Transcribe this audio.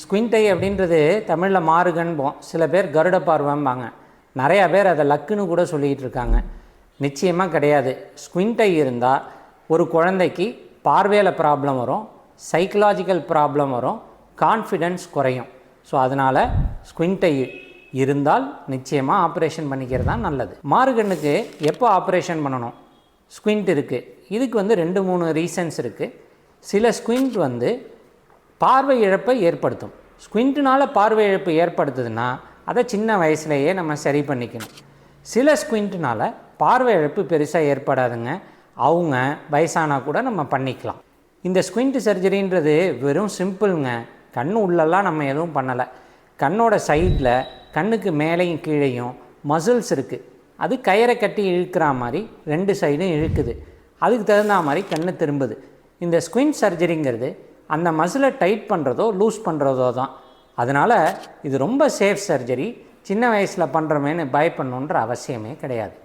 Squint ஐ அப்படின்றது தமிழில் மாறுகன்போம், சில பேர் கருட பார்வைம்பாங்க, நிறையா பேர் அதை லக்குன்னு கூட சொல்லிக்கிட்டு இருக்காங்க. நிச்சயமாக கிடையாது. ஸ்குவிண்ட் ஐ இருந்தால் ஒரு குழந்தைக்கு பார்வையில் ப்ராப்ளம் வரும், சைக்கலாஜிக்கல் ப்ராப்ளம் வரும், கான்ஃபிடென்ஸ் குறையும். ஸோ அதனால் ஸ்குவிண்ட் ஐ இருந்தால் நிச்சயமாக ஆப்ரேஷன் பண்ணிக்கிறது தான் நல்லது. மாறுகண்ணுக்கு எப்போ ஆப்ரேஷன் பண்ணணும்? ஸ்குவிண்ட் இருக்குது, இதுக்கு 2-3 ரீசன்ஸ் இருக்குது. சில ஸ்குவிண்ட் பார்வை இழப்பை ஏற்படுத்தும். ஸ்குவிண்ட்னால் பார்வை இழப்பு ஏற்படுத்துதுன்னா அதை சின்ன வயசுலேயே நம்ம சரி பண்ணிக்கணும். சில ஸ்குவிண்ட்னால் பார்வை இழப்பு பெருசாக ஏற்படாதுங்க, அவங்க வயசானா கூட நம்ம பண்ணிக்கலாம். இந்த ஸ்குவிண்ட் சர்ஜரின்றது வெறும் சிம்பிளுங்க. கண் உள்ளெல்லாம் நம்ம எதுவும் பண்ணலை. கண்ணோட சைடில் கண்ணுக்கு மேலேயும் கீழேயும் மசில்ஸ் இருக்குது, அது கயிறை கட்டி இழுக்கிற மாதிரி 2 சைடும் இழுக்குது, அதுக்கு தகுந்த மாதிரி கண் திரும்புது. இந்த ஸ்குவிண்ட் சர்ஜரிங்கிறது அந்த மசிலை டைட் பண்ணுறதோ லூஸ் பண்ணுறதோ தான். அதனால் இது ரொம்ப சேஃப் சர்ஜரி. சின்ன வயசில் பண்ணுறோமேனு பயப்படணுன்ற அவசியமே கிடையாது.